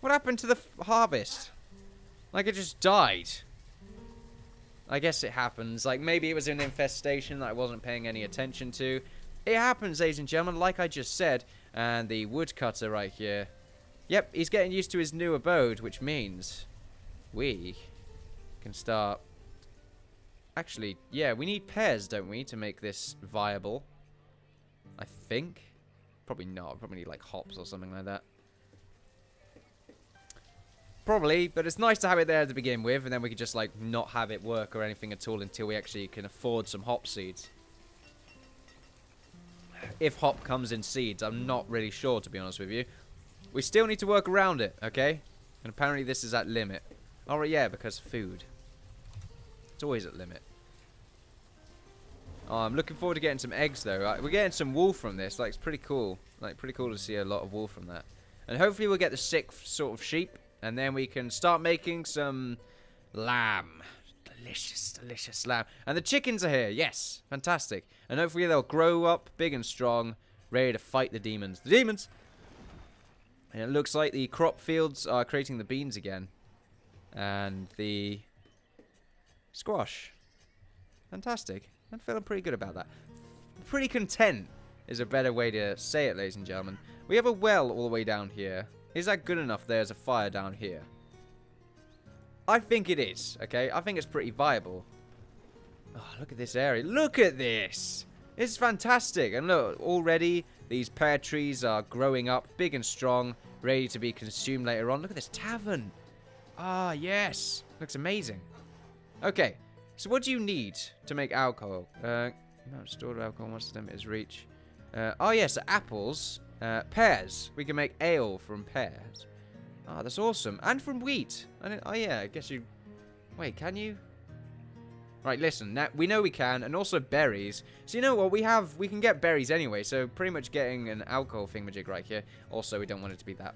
What happened to the harvest? Like, it just died. I guess it happens. Like, maybe it was an infestation that I wasn't paying any attention to. It happens, ladies and gentlemen, like I just said. And the woodcutter right here. Yep, he's getting used to his new abode, which means we can start... Actually, yeah, we need pears, don't we, to make this viable? I think. Probably not. Probably need, like, hops or something like that. Probably, but it's nice to have it there to begin with, and then we can just, like, not have it work or anything at all until we actually can afford some hop seeds. If hop comes in seeds, I'm not really sure, to be honest with you. We still need to work around it, okay? And apparently this is at limit. Alright, yeah, because food. It's always at limit. Oh, I'm looking forward to getting some eggs, though. We're getting some wool from this. Like, it's pretty cool. Like, pretty cool to see a lot of wool from that. And hopefully we'll get the sick sort of sheep. And then we can start making some lamb. Delicious, delicious lamb. And the chickens are here. Yes. Fantastic. And hopefully they'll grow up big and strong, ready to fight the demons. The demons! And it looks like the crop fields are creating the beans again. And the squash. Fantastic. I'm feeling pretty good about that. Pretty content is a better way to say it, ladies and gentlemen. We have a well all the way down here. Is that good enough? There's a fire down here. I think it is, okay? I think it's pretty viable. Oh, look at this area. Look at this! It's fantastic. And look, already these pear trees are growing up big and strong, ready to be consumed later on. Look at this tavern. Ah, yes. Looks amazing. Okay, so what do you need to make alcohol? Amount of stored alcohol once the limit is reached. Oh, yes, apples. Pears. We can make ale from pears. Ah, that's awesome. And from wheat. Oh, yeah, I guess you... Wait, can you? Right, listen. Now, we know we can. And also berries. So, you know what? We can get berries anyway. So, pretty much getting an alcohol thingamajig right here. Also, we don't want it to be that...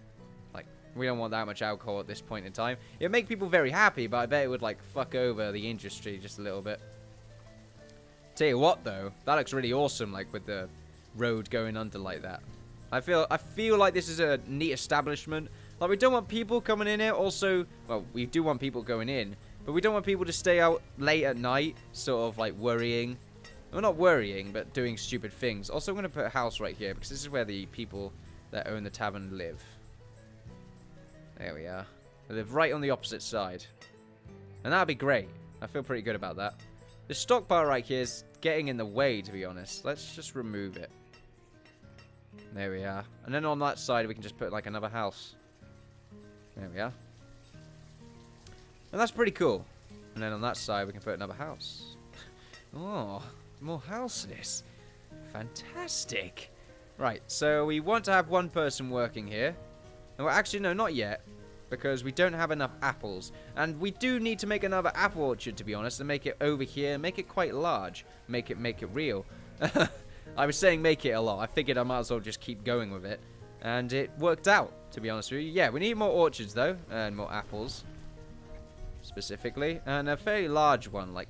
Like, we don't want that much alcohol at this point in time. It'd make people very happy, but I bet it would, like, fuck over the industry just a little bit. Tell you what, though. That looks really awesome, like, with the road going under like that. I feel like this is a neat establishment. Like, we don't want people coming in here. Also, well, we do want people going in, but we don't want people to stay out late at night, sort of like worrying. Well, not worrying, but doing stupid things. Also, I'm going to put a house right here because this is where the people that own the tavern live. There we are. They live right on the opposite side. And that'd be great. I feel pretty good about that. The stockpile right here is getting in the way, to be honest. Let's just remove it. There we are. And then on that side, we can just put, like, another house. There we are. And that's pretty cool. And then on that side, we can put another house. Oh, more houses. Fantastic. Right, so we want to have one person working here. And well, actually, no, not yet. Because we don't have enough apples. And we do need to make another apple orchard, to be honest. And make it over here. Make it quite large. Make it real. I was saying make it a lot. I figured I might as well just keep going with it. And it worked out, to be honest with you. Yeah, we need more orchards, though. And more apples. Specifically. And a fairly large one, like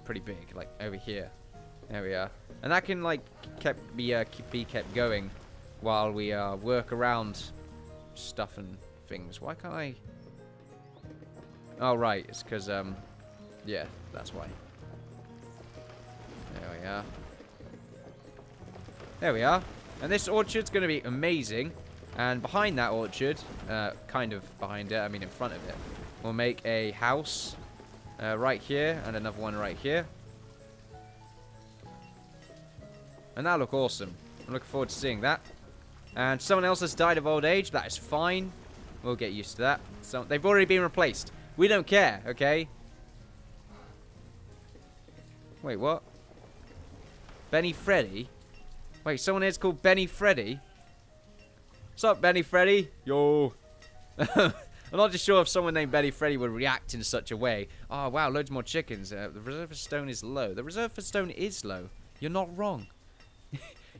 pretty big. Like, over here. There we are. And that can, like, be kept going while we work around stuff and things. Why can't I... Oh, right. It's because, yeah, that's why. There we are. There we are. And this orchard's going to be amazing. And behind that orchard, kind of behind it, I mean in front of it, we'll make a house right here and another one right here. And that'll look awesome. I'm looking forward to seeing that. And someone else has died of old age. That is fine. We'll get used to that. So they've already been replaced. We don't care, okay? Wait, what? Benny Freddy? Wait, someone here's called Benny Freddy? What's up, Benny Freddy? Yo. I'm not just sure if someone named Benny Freddy would react in such a way. Oh, wow, loads more chickens. The reserve for stone is low. The reserve for stone is low. You're not wrong.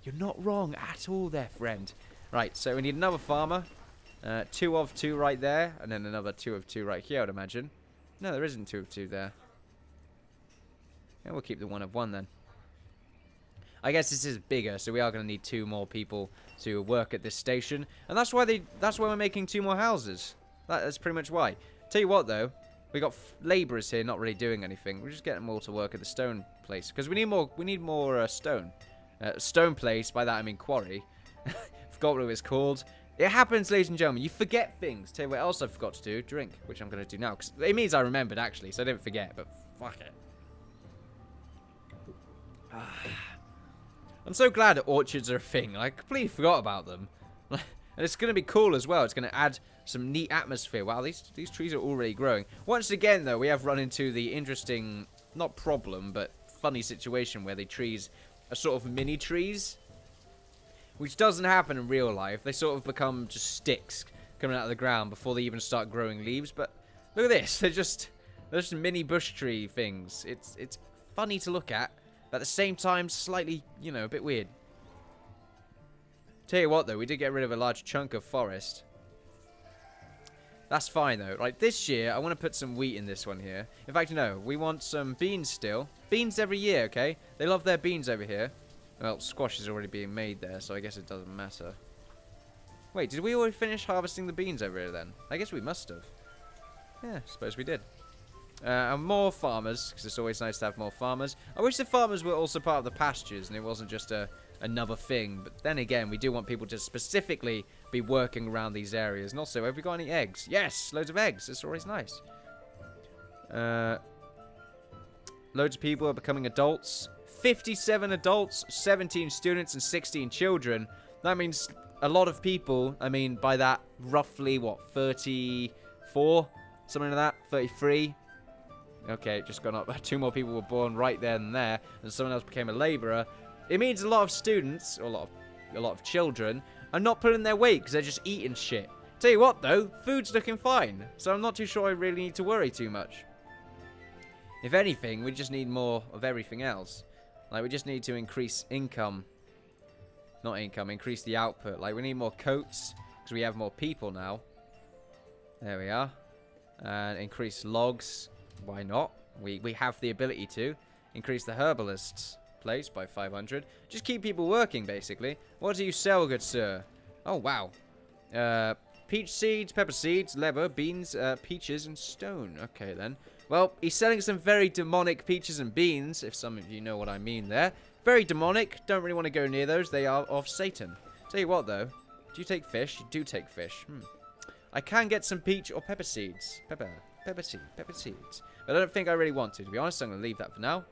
You're not wrong at all there, friend. Right, so we need another farmer. 2 of 2 right there. And then another 2 of 2 right here, I would imagine. No, there isn't 2 of 2 there. Yeah, we'll keep the 1 of 1 then. I guess this is bigger, so we are going to need 2 more people to work at this station. And that's why we're making 2 more houses. That's pretty much why. Tell you what, though. We got labourers here not really doing anything. We're just getting them all to work at the stone place. Because we need more stone. Stone place, by that I mean quarry. Forgot what it was called. It happens, ladies and gentlemen. You forget things. Tell you what else I forgot to do. Drink, which I'm going to do now. Because it means I remembered, actually, so I didn't forget. But fuck it. I'm so glad that orchards are a thing. I completely forgot about them. And it's going to be cool as well. It's going to add some neat atmosphere. Wow, these trees are already growing. Once again, though, we have run into the interesting, not problem, but funny situation where the trees are sort of mini trees. Which doesn't happen in real life. They sort of become just sticks coming out of the ground before they even start growing leaves. But look at this. They're just mini bush tree things. It's funny to look at. But at the same time, slightly, you know, a bit weird. Tell you what, though. We did get rid of a large chunk of forest. That's fine, though. Right, this year, I want to put some wheat in this one here. In fact, no. We want some beans still. Beans every year, okay? They love their beans over here. Well, squash is already being made there, so I guess it doesn't matter. Wait, did we already finish harvesting the beans over here then? I guess we must have. Yeah, suppose we did. And more farmers, because it's always nice to have more farmers. I wish the farmers were also part of the pastures and it wasn't just another thing. But then again, we do want people to specifically be working around these areas. And also, have we got any eggs? Yes, loads of eggs. It's always nice. Loads of people are becoming adults. 57 adults, 17 students, and 16 children. That means a lot of people. I mean, by that, roughly, what, 34? Something like that? 33? Okay, just gone up. 2 more people were born right then and there, and someone else became a labourer. It means a lot of students, or a lot of children, are not pulling their weight because they're just eating shit. Tell you what, though, food's looking fine, so I'm not too sure I really need to worry too much. If anything, we just need more of everything else. Like, we just need to increase income. Not income, increase the output. Like, we need more coats, because we have more people now. There we are. And increase logs. Why not? We have the ability to. Increase the herbalist's place by 500. Just keep people working, basically. What do you sell, good sir? Oh, wow. Peach seeds, pepper seeds, leather, beans, peaches, and stone. Okay, then. Well, he's selling some very demonic peaches and beans, if some of you know what I mean there. Very demonic. Don't really want to go near those. They are of Satan. Tell you what, though. Do you take fish? You do take fish. I can get some peach or pepper seeds. Pepper seeds. But I don't think I really want to be honest. I'm going to leave that for now.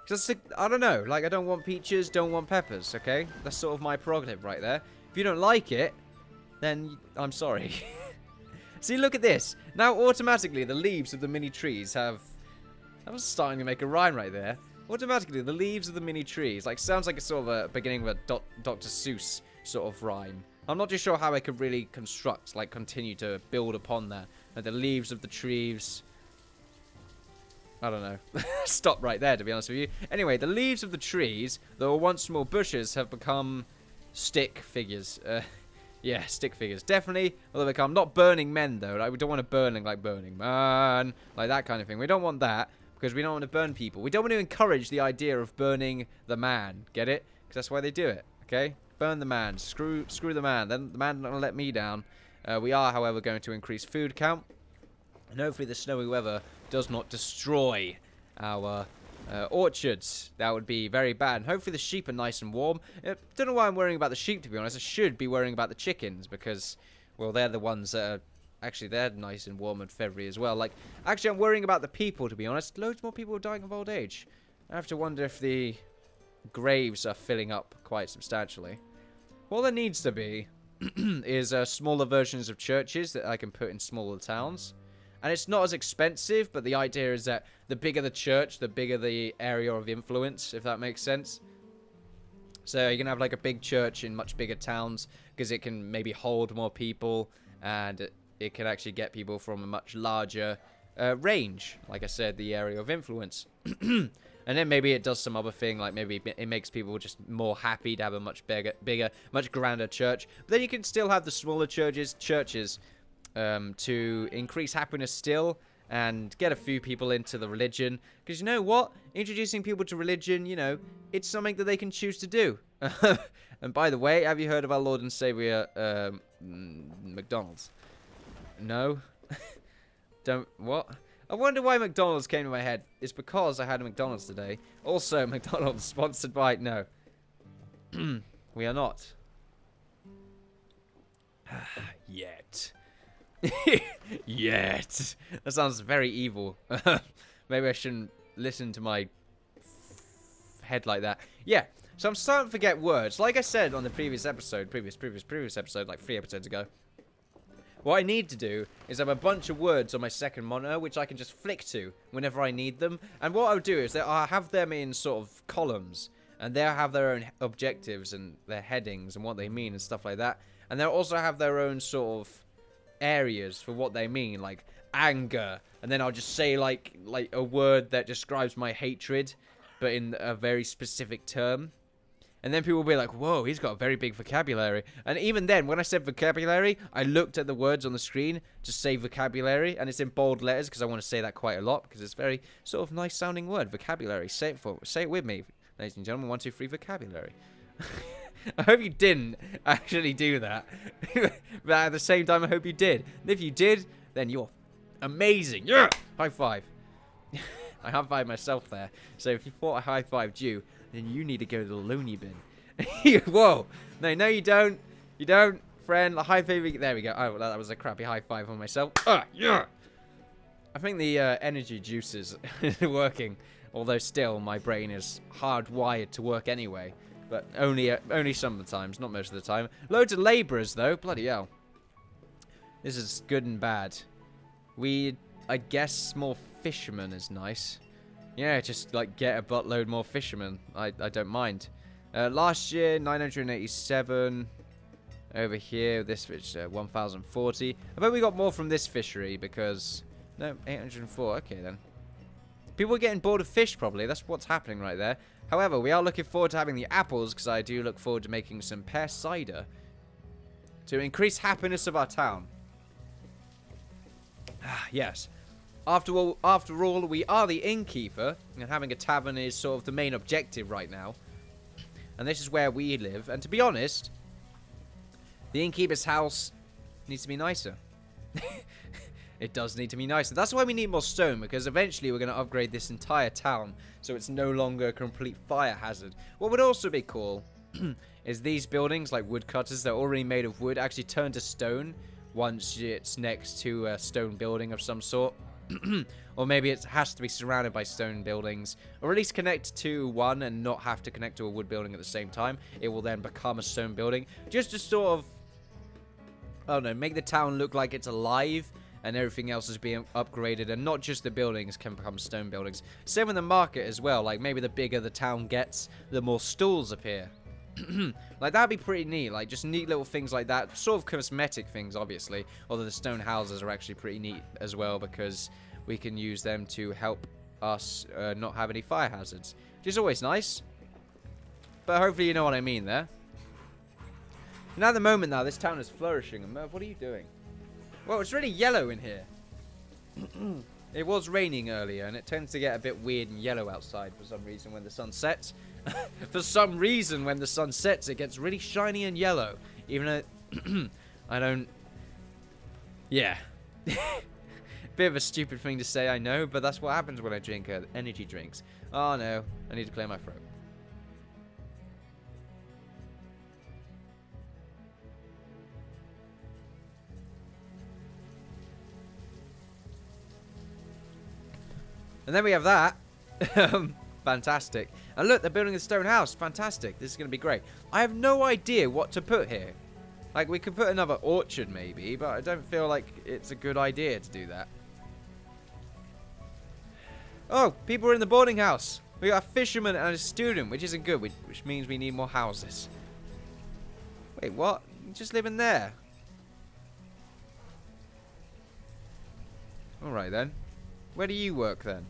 Because I don't know. Like, I don't want peaches, don't want peppers, okay? That's sort of my prerogative right there. If you don't like it, then I'm sorry. See, look at this. Now, automatically, the leaves of the mini trees have... I was starting to make a rhyme right there. Automatically, the leaves of the mini trees... Like, sounds like a sort of a beginning of a Dr. Seuss sort of rhyme. I'm not too sure how I could really construct, like, continue to build upon that. Like, the leaves of the trees... I don't know. Stop right there, to be honest with you. Anyway, the leaves of the trees that were once small bushes have become stick figures. Yeah, stick figures. Definitely will they become. Not burning men, though. Like, we don't want to burning like Burning Man. Like that kind of thing. We don't want that because we don't want to burn people. We don't want to encourage the idea of burning the man. Get it? Because that's why they do it. Okay? Burn the man. Screw the man. Then the man not going to let me down. We are, however, going to increase food count. And hopefully the snowy weather does not destroy our orchards. That would be very bad. And hopefully the sheep are nice and warm. Don't know why I'm worrying about the sheep, to be honest. I should be worrying about the chickens because, well, they're the ones that are... Actually, they're nice and warm and feathery as well. Like, actually, I'm worrying about the people, to be honest. Loads more people are dying of old age. I have to wonder if the graves are filling up quite substantially. What there needs to be is smaller versions of churches that I can put in smaller towns. And it's not as expensive, but the idea is that the bigger the church, the bigger the area of influence, if that makes sense. So you can have like a big church in much bigger towns because it can maybe hold more people and it can actually get people from a much larger range. Like I said, the area of influence. And then maybe it does some other thing, like maybe it makes people just more happy to have a much bigger, much grander church. But then you can still have the smaller churches to increase happiness still, and get a few people into the religion. Because you know what? Introducing people to religion, you know, it's something that they can choose to do. And by the way, have you heard of our Lord and Savior, McDonald's? No? Don't, what? I wonder why McDonald's came to my head. It's because I had a McDonald's today. Also, McDonald's sponsored by, no. We are not. Yet. Yet. That sounds very evil. Maybe I shouldn't listen to my head like that. Yeah. So I'm starting to forget words. Like I said on the previous episode, previous episode, like 3 episodes ago. What I need to do is have a bunch of words on my second monitor, which I can just flick to whenever I need them. And what I'll do is that I'll have them in sort of columns. And they'll have their own objectives and their headings and what they mean and stuff like that. And they'll also have their own sort of areas for what they mean, like anger. And then I'll just say like a word that describes my hatred, but in a very specific term. And then people will be like, whoa, he's got a very big vocabulary. And even then, when I said vocabulary, I looked at the words on the screen to say vocabulary. And it's in bold letters because I want to say that quite a lot. Because it's a very sort of nice sounding word, vocabulary. Say it with me, ladies and gentlemen. 1, 2, 3, vocabulary. I hope you didn't actually do that. But at the same time, I hope you did. And if you did, then you're amazing. Yeah! High five. I high-fived myself there. So if you thought I high-fived you, then you need to go to the loony bin. Whoa. No, you don't. You don't, friend. Like, high five. There we go. Oh, well, that was a crappy high five on myself. Yeah. I think the energy juices are working. Although still, my brain is hardwired to work anyway. But only some of the times, not most of the time. Loads of labourers, though. Bloody hell. This is good and bad. I guess more fishermen is nice. Yeah, just like get a buttload more fishermen. I don't mind. Last year, 987. Over here, this fish, 1,040. I bet we got more from this fishery because... No, 804. Okay, then. People are getting bored of fish, probably. That's what's happening right there. However, we are looking forward to having the apples because I do look forward to making some pear cider to increase happiness of our town. Yes. After all, we are the Innkeeper, and having a tavern is sort of the main objective right now. And this is where we live. And to be honest, the Innkeeper's house needs to be nicer. It does need to be nicer. That's why we need more stone, because eventually we're going to upgrade this entire town so it's no longer a complete fire hazard. What would also be cool is these buildings, like woodcutters, they're already made of wood, actually turn to stone once it's next to a stone building of some sort. Or maybe it has to be surrounded by stone buildings, or at least connect to one and not have to connect to a wood building at the same time. It will then become a stone building, just to sort of, I don't know, make the town look like it's alive and everything else is being upgraded, and not just the buildings can become stone buildings. Same with the market as well. Like, maybe the bigger the town gets, the more stalls appear. Like, that'd be pretty neat. Like, just neat little things like that. Sort of cosmetic things, obviously. Although the stone houses are actually pretty neat as well, because we can use them to help us not have any fire hazards, which is always nice. But hopefully you know what I mean there. And at the moment now, this town is flourishing. And Merv, what are you doing? Well, it's really yellow in here. It was raining earlier, and it tends to get a bit weird and yellow outside for some reason when the sun sets. For some reason, when the sun sets, it gets really shiny and yellow. Even though I don't... Yeah. Bit of a stupid thing to say, I know, but that's what happens when I drink energy drinks. Oh no, I need to clear my throat. And then we have that. Fantastic. And look, they're building a stone house. Fantastic. This is going to be great. I have no idea what to put here. Like, we could put another orchard maybe, but I don't feel like it's a good idea to do that. Oh, people are in the boarding house. We got a fisherman and a student, which isn't good, which means we need more houses. Wait, what? You just live in there. Alright then. Where do you work then?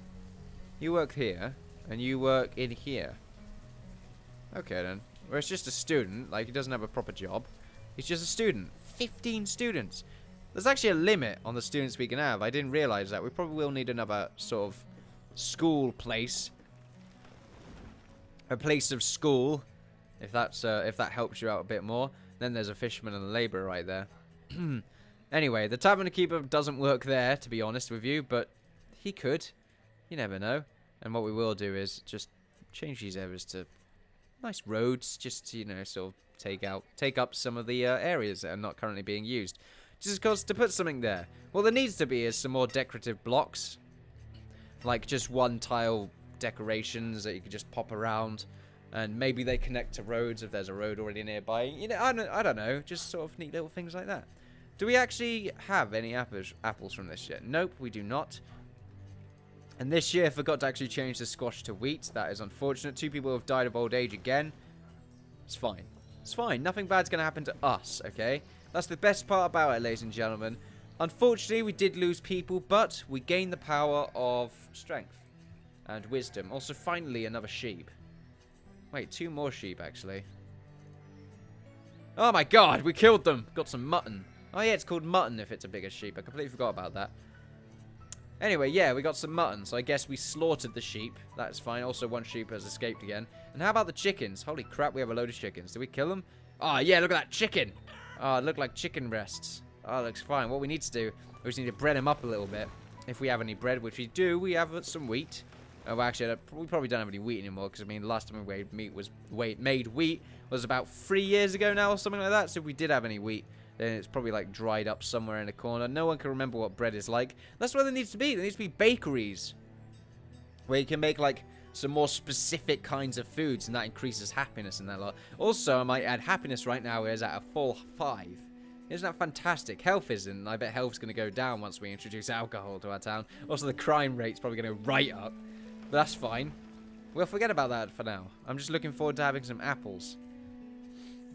You work here, and you work in here. Okay then. Well, it's just a student, like he doesn't have a proper job. He's just a student. 15 students. There's actually a limit on the students we can have. I didn't realize that. We probably will need another sort of school place. A place of school. If that helps you out a bit more. Then there's a fisherman and a labourer right there. Anyway, the Tavern Keeper doesn't work there, to be honest with you. But he could. You never know. And what we will do is just change these areas to nice roads. Just to, you know, sort of take up some of the areas that are not currently being used. Just because to put something there. What there needs to be is some more decorative blocks. Like just one tile decorations that you can just pop around. And maybe they connect to roads if there's a road already nearby. You know, I don't know. Just sort of neat little things like that. Do we actually have any apples from this yet? Nope, we do not. And this year, forgot to actually change the squash to wheat. That is unfortunate. 2 people have died of old age again. It's fine. It's fine. Nothing bad's going to happen to us, okay? That's the best part about it, ladies and gentlemen. Unfortunately, we did lose people, but we gained the power of strength and wisdom. Also, finally, another sheep. Wait, 2 more sheep, actually. Oh my god, we killed them. Got some mutton. Oh yeah, it's called mutton if it's a bigger sheep. I completely forgot about that. Anyway, yeah, we got some mutton, so I guess we slaughtered the sheep. That's fine. Also, 1 sheep has escaped again. And how about the chickens? Holy crap, we have a load of chickens. Did we kill them? Oh, yeah, look at that chicken. Oh, it looked like chicken breasts. Oh, it looks fine. What we need to do, we just need to bread them up a little bit. If we have any bread, which we do, we have some wheat. Oh, actually, we probably don't have any wheat anymore, because, I mean, last time we made wheat was about 3 years ago now, or something like that. So if we did have any wheat, then it's probably, like, dried up somewhere in a corner. No one can remember what bread is like. That's what there needs to be. There needs to be bakeries where you can make, like, some more specific kinds of foods, and that increases happiness in that lot. Also, I might add, happiness right now is at a full 5. Isn't that fantastic? Health isn't. I bet health's going to go down once we introduce alcohol to our town. Also, the crime rate's probably going to go right up. But that's fine. We'll forget about that for now. I'm just looking forward to having some apples.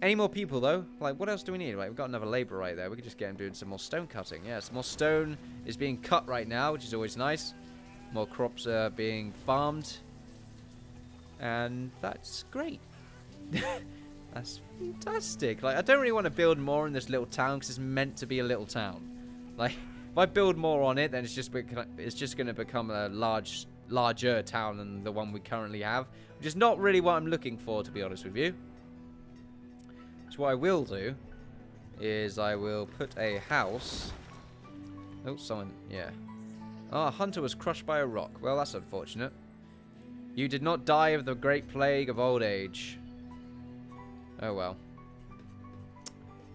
Any more people, though? Like, what else do we need? Like, we've got another labourer right there. We could just get him doing some more stone cutting. Yeah, some more stone is being cut right now, which is always nice. More crops are being farmed. And that's great. That's fantastic. Like, I don't really want to build more in this little town because it's meant to be a little town. Like, if I build more on it, then it's just going to become a larger town than the one we currently have, which is not really what I'm looking for, to be honest with you. So what I will do is I will put a house. Oh, someone, yeah. Ah, Hunter was crushed by a rock. Well, that's unfortunate. You did not die of the great plague of old age. Oh well.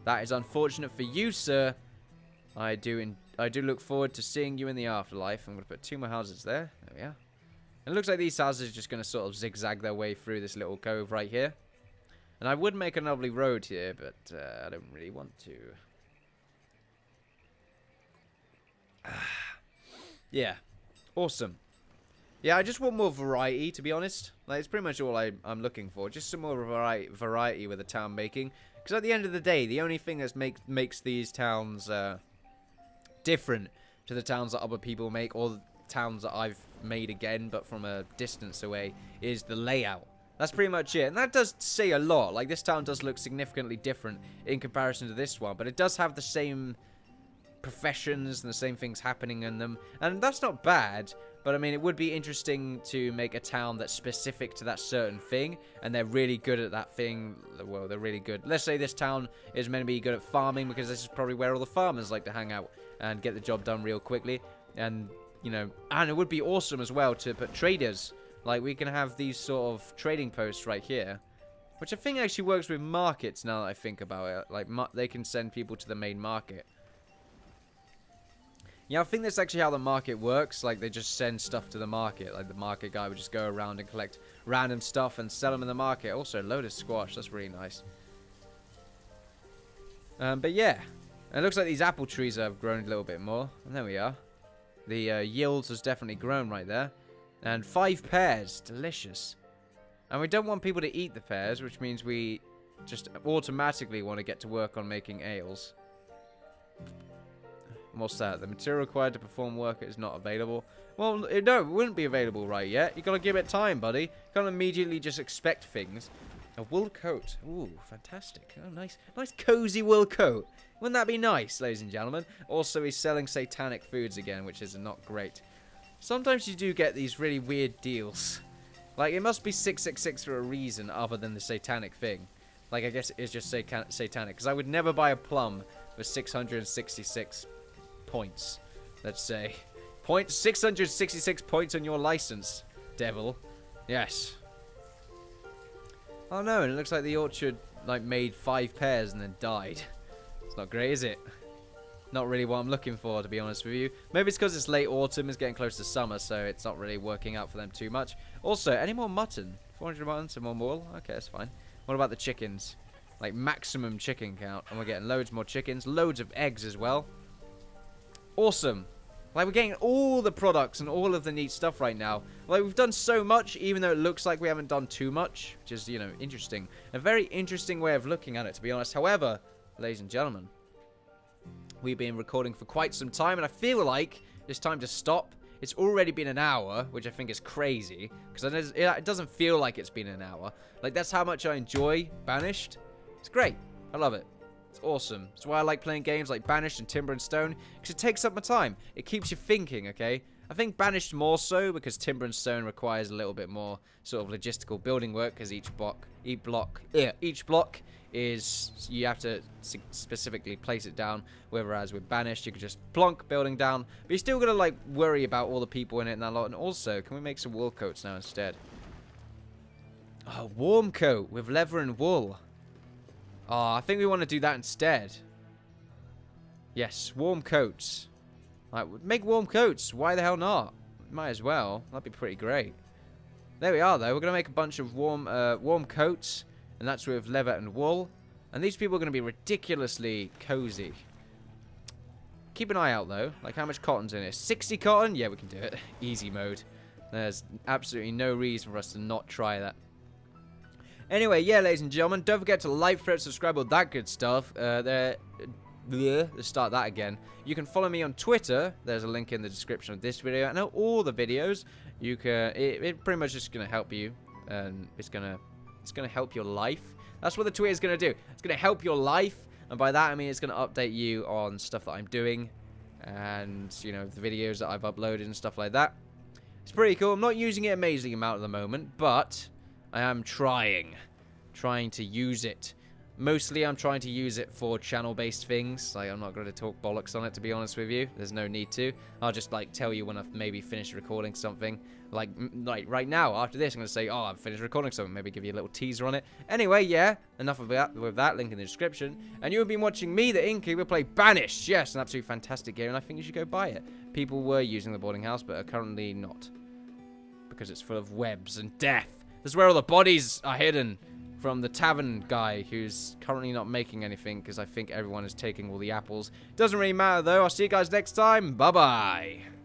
That is unfortunate for you, sir. I do look forward to seeing you in the afterlife. I'm going to put 2 more houses there. There we are. And it looks like these houses are just going to sort of zigzag their way through this little cove right here. And I would make a lovely road here, but I don't really want to. Yeah. Awesome. Yeah, I just want more variety, to be honest. Like, it's pretty much all I'm looking for. Just some more variety with the town making. Because at the end of the day, the only thing that makes these towns different to the towns that other people make, or the towns that I've made again, but from a distance away, is the layout. That's pretty much it. And that does say a lot. Like, this town does look significantly different in comparison to this one. But it does have the same professions and the same things happening in them. And that's not bad. But, I mean, it would be interesting to make a town that's specific to that certain thing. And they're really good at that thing. Well, they're really good. Let's say this town is meant to be good at farming, because this is probably where all the farmers like to hang out and get the job done real quickly. And, you know, and it would be awesome as well to put traders. Like, we can have these sort of trading posts right here, which I think actually works with markets now that I think about it. Like, they can send people to the main market. Yeah, I think that's actually how the market works. Like, they just send stuff to the market. Like, the market guy would just go around and collect random stuff and sell them in the market. Also, a load of squash. That's really nice. But yeah, it looks like these apple trees have grown a little bit more. And there we are. The yields has definitely grown right there. And 5 pears. Delicious. And we don't want people to eat the pears, which means we just automatically want to get to work on making ales. What's that? The material required to perform work is not available. Well, no, it wouldn't be available right yet. You gotta give it time, buddy. You can't immediately just expect things. A wool coat. Ooh, fantastic. Oh, nice. Nice cozy wool coat. Wouldn't that be nice, ladies and gentlemen? Also, he's selling satanic foods again, which is not great. Sometimes you do get these really weird deals. Like, it must be 666 for a reason other than the satanic thing. Like, I guess it is just satanic. Because I would never buy a plum for 666 points. Let's say. 666 points on your license, devil. Yes. Oh no, and it looks like the orchard, like, made 5 pears and then died. It's not great, is it? Not really what I'm looking for, to be honest with you. Maybe it's because it's late autumn, it's getting close to summer, so it's not really working out for them too much. Also, any more mutton? 400 mutton, some more wool? Okay, that's fine. What about the chickens? Like, maximum chicken count. And we're getting loads more chickens. Loads of eggs as well. Awesome. Like, we're getting all the products and all of the neat stuff right now. Like, we've done so much, even though it looks like we haven't done too much. Which is, you know, interesting. A very interesting way of looking at it, to be honest. However, ladies and gentlemen, we've been recording for quite some time, and I feel like it's time to stop. It's already been an hour, which I think is crazy, because it doesn't feel like it's been an hour. Like, that's how much I enjoy Banished. It's great. I love it. It's awesome. That's why I like playing games like Banished and Timber and Stone, because it takes up my time. It keeps you thinking, okay? I think Banished more so, because Timber and Stone requires a little bit more sort of logistical building work, because each block is, you have to specifically place it down, whereas with Banished you can just plonk building down, but you're still gonna like worry about all the people in it and that lot. And also, can we make some wool coats now instead? Oh, warm coat with leather and wool. Oh, I think we want to do that instead. Yes, warm coats. Like, make warm coats. Why the hell not? Might as well. That'd be pretty great. There we are, though. We're gonna make a bunch of warm coats. And that's with leather and wool. And these people are going to be ridiculously cozy. Keep an eye out, though. Like, how much cotton's in here? 60 cotton? Yeah, we can do it. Easy mode. There's absolutely no reason for us to not try that. Anyway, yeah, ladies and gentlemen, don't forget to like, thread, subscribe, all that good stuff. Let's start that again. You can follow me on Twitter. There's a link in the description of this video. And all the videos. You can. It pretty much just going to help you. And it's going to help your life. That's what the tweet is going to do. It's going to help your life. And by that, I mean it's going to update you on stuff that I'm doing. And, you know, the videos that I've uploaded and stuff like that. It's pretty cool. I'm not using it an amazing amount at the moment. But I am trying to use it. Mostly I'm trying to use it for channel-based things. Like, I'm not going to talk bollocks on it, to be honest with you. There's no need to. I'll just, like, tell you when I've maybe finished recording something. Like right now, after this, I'm going to say, oh, I've finished recording something. Maybe give you a little teaser on it. Anyway, yeah, enough of that with that. Link in the description. And you have been watching me, the Innkeeper, play Banished. Yes, an absolutely fantastic game, and I think you should go buy it. People were using the boarding house, but are currently not. Because it's full of webs and death. This is where all the bodies are hidden. From the Tavern guy, who's currently not making anything, because I think everyone is taking all the apples. Doesn't really matter, though. I'll see you guys next time. Bye-bye.